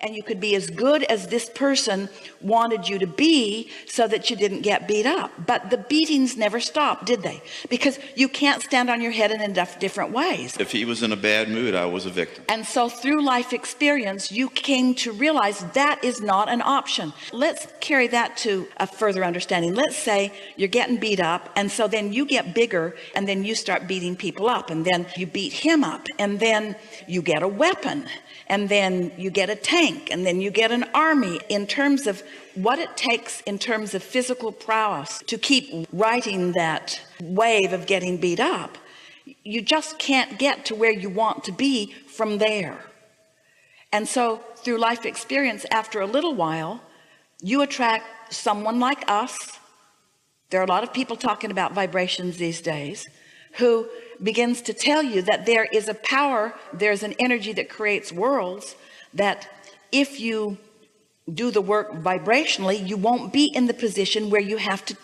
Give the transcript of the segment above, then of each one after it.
and you could be as good as this person wanted you to be so that you didn't get beat up. But the beatings never stopped, did they? Because you can't stand on your head in enough different ways. If he was in a bad mood, I was a victim. And so through life experience, you came to realize that is not an option. Let's carry that to a further understanding. Let's say you're getting beat up, and so then you get bigger, and then you start beating people up, and then you beat him up, and then you get a weapon, and then you get a tank, and then you get an army. In terms of what it takes in terms of physical prowess to keep riding that wave of getting beat up, you just can't get to where you want to be from there. And so through life experience, after a little while, you attract someone like us. There are a lot of people talking about vibrations these days who begins to tell you that there is a power, there's an energy that creates worlds, that if you do the work vibrationally, you won't be in the position where you have to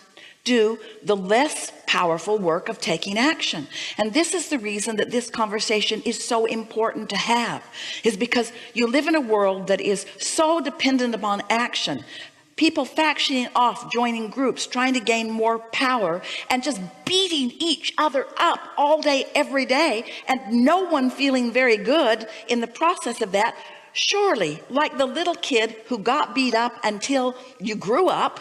do the less powerful work of taking action. And this is the reason that this conversation is so important to have, is because you live in a world that is so dependent upon action. People factioning off, joining groups, trying to gain more power, and just beating each other up all day, every day, and no one feeling very good in the process of that. Surely, like the little kid who got beat up until you grew up,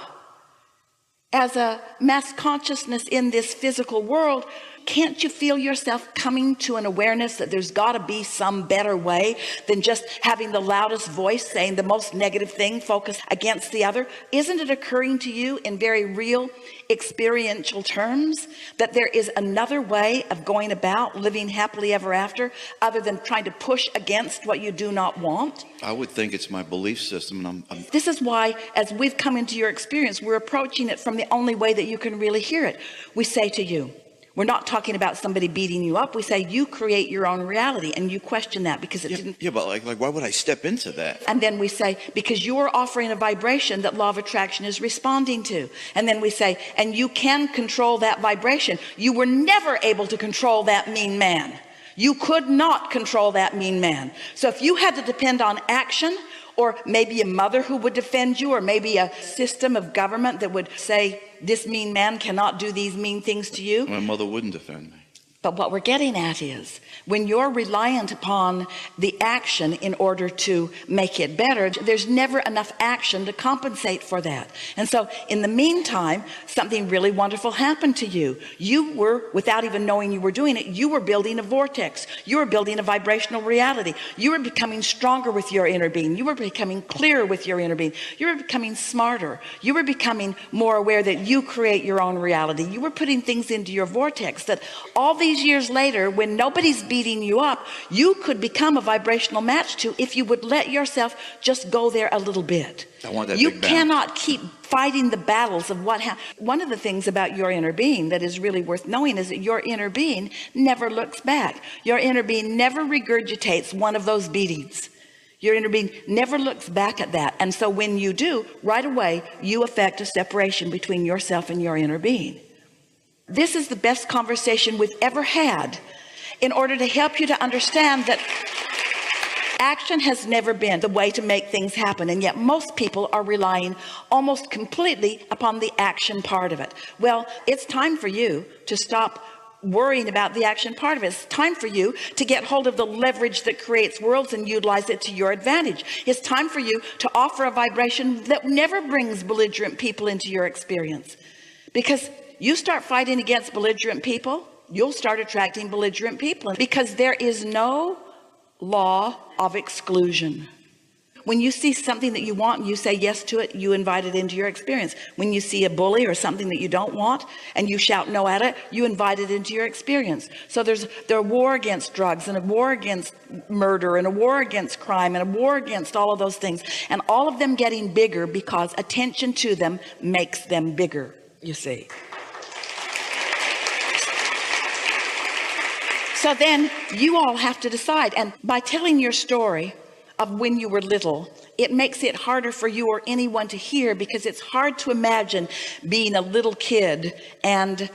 as a mass consciousness in this physical world, can't you feel yourself coming to an awareness that there's got to be some better way than just having the loudest voice saying the most negative thing focused against the other? Isn't it occurring to you in very real experiential terms that there is another way of going about living happily ever after, other than trying to push against what you do not want? I would think it's my belief system, and This is why, as we've come into your experience, we're approaching it from the only way that you can really hear it. We say to you, we're not talking about somebody beating you up. We say you create your own reality, and you question that because it didn't. Yeah, but like why would I step into that? And then we say, because you are offering a vibration that law of attraction is responding to. And then we say, and you can control that vibration. You were never able to control that mean man. You could not control that mean man. So if you had to depend on action, or maybe a mother who would defend you, or maybe a system of government that would say, this mean man cannot do these mean things to you. My mother wouldn't defend me. But what we're getting at is, when you're reliant upon the action in order to make it better, there's never enough action to compensate for that. And so in the meantime, something really wonderful happened to you. You were, without even knowing you were doing it, you were building a vortex. You were building a vibrational reality. You were becoming stronger with your inner being. You were becoming clearer with your inner being. You were becoming smarter. You were becoming more aware that you create your own reality. You were putting things into your vortex that all these years later, when nobody's beating you up, you could become a vibrational match to, if you would let yourself just go there a little bit. I want that you big cannot keep fighting the battles of what happened. One of the things about your inner being that is really worth knowing is that your inner being never looks back. Your inner being never regurgitates one of those beatings. Your inner being never looks back at that. And so when you do, right away, you affect a separation between yourself and your inner being. This is the best conversation we've ever had in order to help you to understand that action has never been the way to make things happen. And yet most people are relying almost completely upon the action part of it. Well, it's time for you to stop worrying about the action part of it. It's time for you to get hold of the leverage that creates worlds and utilize it to your advantage. It's time for you to offer a vibration that never brings belligerent people into your experience. Because you start fighting against belligerent people, you'll start attracting belligerent people, because there is no law of exclusion. When you see something that you want and you say yes to it, you invite it into your experience. When you see a bully or something that you don't want and you shout no at it, you invite it into your experience. So there's a war against drugs, and a war against murder, and a war against crime, and a war against all of those things, and all of them getting bigger because attention to them makes them bigger, you see. So then you all have to decide. And by telling your story of when you were little, it makes it harder for you or anyone to hear, because it's hard to imagine being a little kid and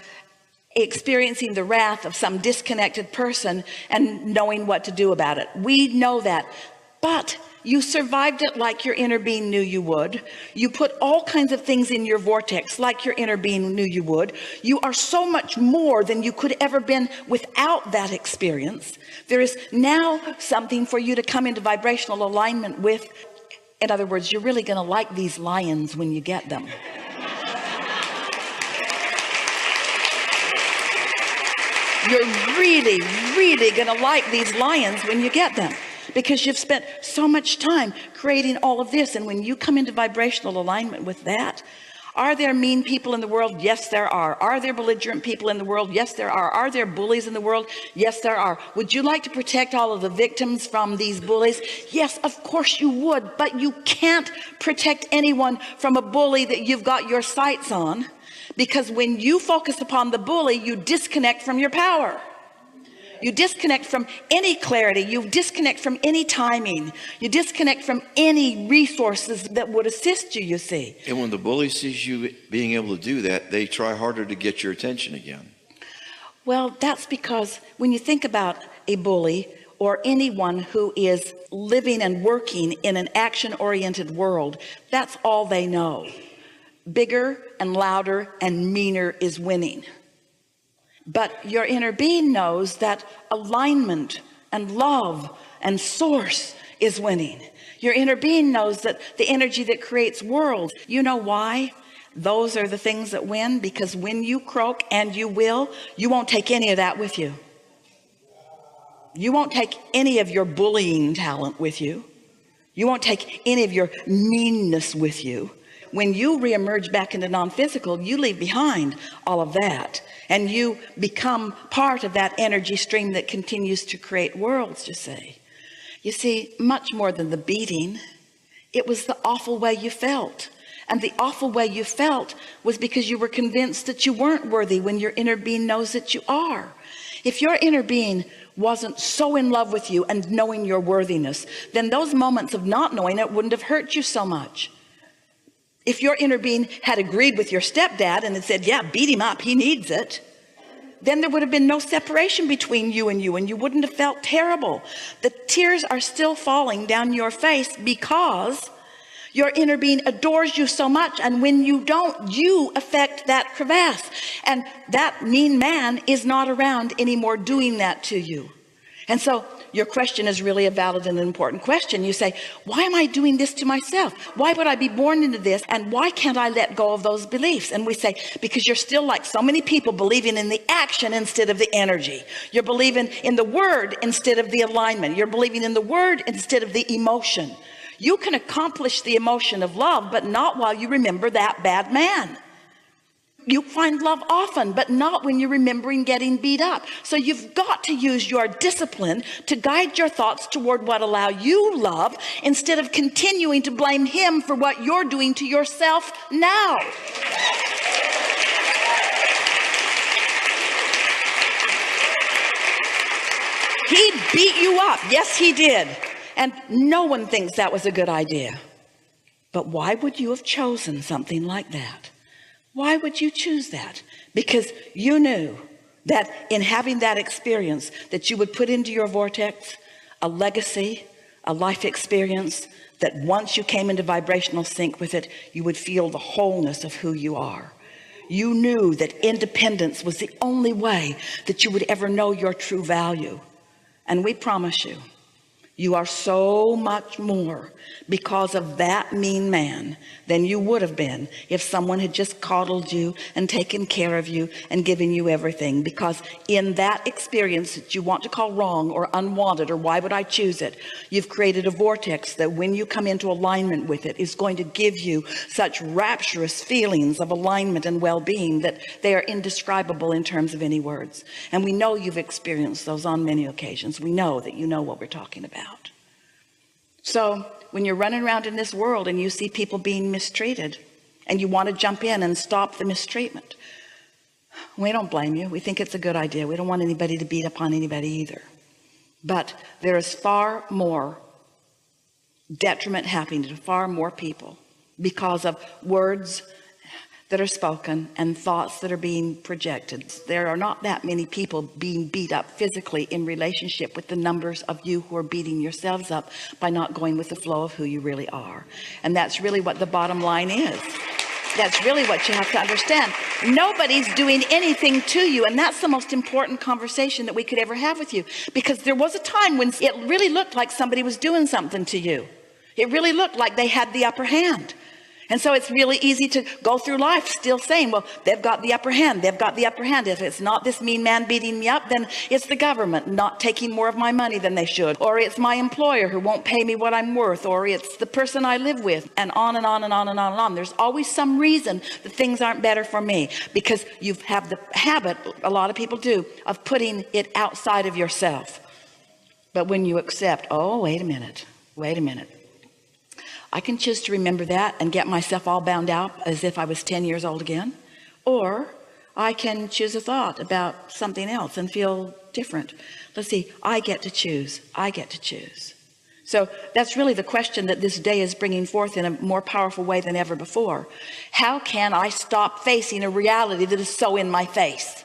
experiencing the wrath of some disconnected person and knowing what to do about it. We know that. But You survived it like your inner being knew you would. You put all kinds of things in your vortex like your inner being knew you would. You are so much more than you could ever been without that experience. There is now something for you to come into vibrational alignment with. In other words, you're really going to like these lions when you get them. You're really, really going to like these lions when you get them, because you've spent so much time creating all of this. And when you come into vibrational alignment with that, are there mean people in the world? Yes, there are. Are there belligerent people in the world? Yes, there are. Are there bullies in the world? Yes, there are. Would you like to protect all of the victims from these bullies? Yes, of course you would, but you can't protect anyone from a bully that you've got your sights on. Because when you focus upon the bully, you disconnect from your power. You disconnect from any clarity. You disconnect from any timing. You disconnect from any resources that would assist you, you see. And when the bully sees you being able to do that, they try harder to get your attention again. Well, that's because when you think about a bully or anyone who is living and working in an action-oriented world, that's all they know. Bigger and louder and meaner is winning. But your inner being knows that alignment and love and source is winning. Your inner being knows that the energy that creates worlds. You know why? Those are the things that win, because when you croak, and you will, you won't take any of that with you. You won't take any of your bullying talent with you. You won't take any of your meanness with you. When you reemerge back into non-physical, you leave behind all of that, and you become part of that energy stream that continues to create worlds, you see, much more than the beating, it was the awful way you felt. And the awful way you felt was because you were convinced that you weren't worthy when your inner being knows that you are. If your inner being wasn't so in love with you and knowing your worthiness, then those moments of not knowing it wouldn't have hurt you so much. If your inner being had agreed with your stepdad and had said, yeah, beat him up, he needs it, then there would have been no separation between you, and you wouldn't have felt terrible. The tears are still falling down your face because your inner being adores you so much, and when you don't, you affect that crevasse, and that mean man is not around anymore doing that to you. And so your question is really a valid and important question. You say, why am I doing this to myself? Why would I be born into this? And why can't I let go of those beliefs? And we say, because you're still like so many people, believing in the action instead of the energy. You're believing in the word instead of the alignment. You're believing in the word instead of the emotion. You can accomplish the emotion of love, but not while you remember that bad man. You find love often, but not when you're remembering getting beat up. So you've got to use your discipline to guide your thoughts toward what allow you love, instead of continuing to blame him for what you're doing to yourself now. He beat you up. Yes, he did. And no one thinks that was a good idea. But why would you have chosen something like that? Why would you choose that? Because you knew that in having that experience, that you would put into your vortex a legacy, a life experience, that once you came into vibrational sync with it, you would feel the wholeness of who you are. You knew that independence was the only way that you would ever know your true value. And we promise you, you are so much more because of that mean man than you would have been if someone had just coddled you and taken care of you and given you everything. Because in that experience that you want to call wrong or unwanted, or why would I choose it, you've created a vortex that when you come into alignment with it is going to give you such rapturous feelings of alignment and well-being that they are indescribable in terms of any words. And we know you've experienced those on many occasions. We know that you know what we're talking about. So when you're running around in this world and you see people being mistreated and you want to jump in and stop the mistreatment, we don't blame you. We think it's a good idea. We don't want anybody to beat up on anybody either. But there is far more detriment happening to far more people because of words that are spoken and thoughts that are being projected. There are not that many people being beat up physically in relationship with the numbers of you who are beating yourselves up by not going with the flow of who you really are. And that's really what the bottom line is. That's really what you have to understand. Nobody's doing anything to you. And that's the most important conversation that we could ever have with you, because there was a time when it really looked like somebody was doing something to you. It really looked like they had the upper hand. And so it's really easy to go through life still saying, well, they've got the upper hand. They've got the upper hand. If it's not this mean man beating me up, then it's the government not taking more of my money than they should. Or it's my employer who won't pay me what I'm worth. Or it's the person I live with, and on and on and on and on and on. There's always some reason that things aren't better for me, because you have the habit, a lot of people do, of putting it outside of yourself. But when you accept, oh, wait a minute. I can choose to remember that and get myself all bound out as if I was 10 years old again. Or I can choose a thought about something else and feel different. Let's see, I get to choose. So that's really the question that this day is bringing forth in a more powerful way than ever before. How can I stop facing a reality that is so in my face?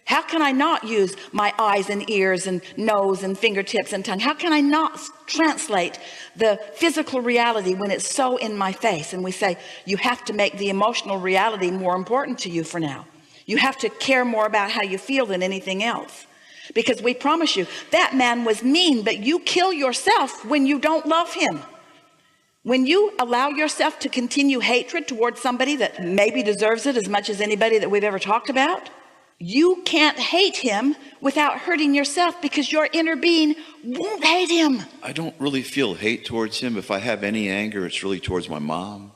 How can I not use my eyes and ears and nose and fingertips and tongue? How can I not translate the physical reality when it's so in my face? And we say, you have to make the emotional reality more important to you for now. You have to care more about how you feel than anything else. Because we promise you, that man was mean, but you kill yourself when you don't love him. When you allow yourself to continue hatred towards somebody that maybe deserves it as much as anybody that we've ever talked about, you can't hate him without hurting yourself, because your inner being won't hate him. I don't really feel hate towards him. If I have any anger, it's really towards my mom.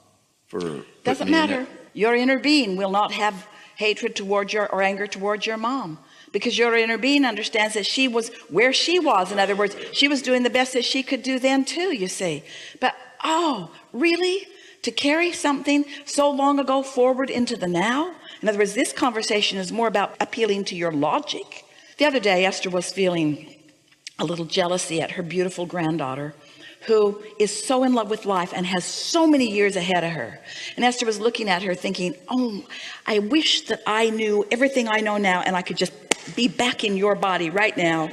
Doesn't matter. Your inner being will not have hatred towards or anger towards your mom, because your inner being understands that she was where she was. In other words, she was doing the best that she could do then too, you see. But oh, really? To carry something so long ago forward into the now? In other words, this conversation is more about appealing to your logic. The other day, Esther was feeling a little jealousy at her beautiful granddaughter, who is so in love with life and has so many years ahead of her. And Esther was looking at her thinking, oh, I wish that I knew everything I know now, and I could just be back in your body right now,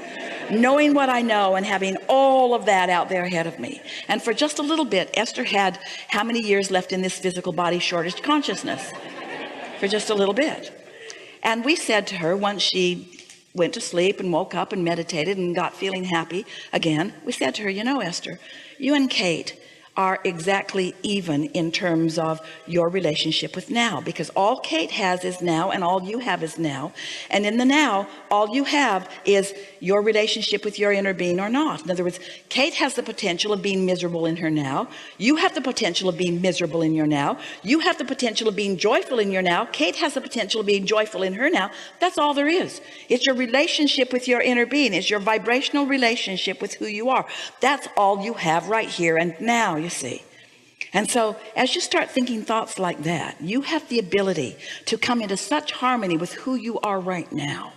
knowing what I know and having all of that out there ahead of me. And for just a little bit, Esther had how many years left in this physical body shortest consciousness? For just a little bit. And we said to her, once she went to sleep and woke up and meditated and got feeling happy again, we said to her, you know, Esther, you and Kate are exactly even in terms of your relationship with now, because all Kate has is now and all you have is now. And in the now, all you have is your relationship with your inner being or not. In other words, Kate has the potential of being miserable in her now. You have the potential of being miserable in your now. You have the potential of being joyful in your now. Kate has the potential of being joyful in her now. That's all there is. It's your relationship with your inner being. It's your vibrational relationship with who you are. That's all you have right here and now, you see. And so as you start thinking thoughts like that, you have the ability to come into such harmony with who you are right now.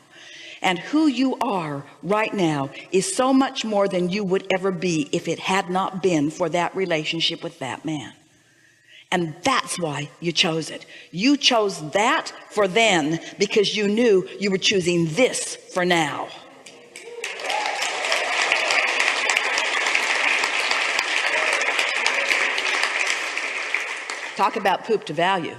And who you are right now is so much more than you would ever be if it had not been for that relationship with that man. And that's why you chose it. You chose that for then because you knew you were choosing this for now. Talk about poop to value.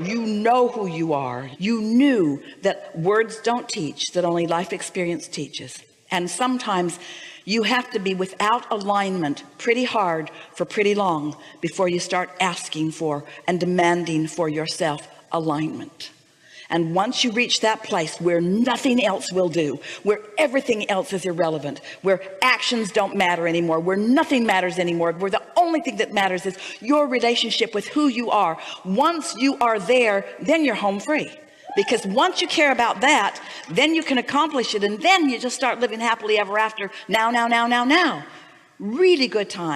You know who you are. You knew that words don't teach, that only life experience teaches. And sometimes you have to be without alignment pretty hard for pretty long before you start asking for and demanding for yourself alignment. And once you reach that place where nothing else will do, where everything else is irrelevant, where actions don't matter anymore, where nothing matters anymore, where the only thing that matters is your relationship with who you are. Once you are there, then you're home free. Because once you care about that, then you can accomplish it. And then you just start living happily ever after. Now. Really good time.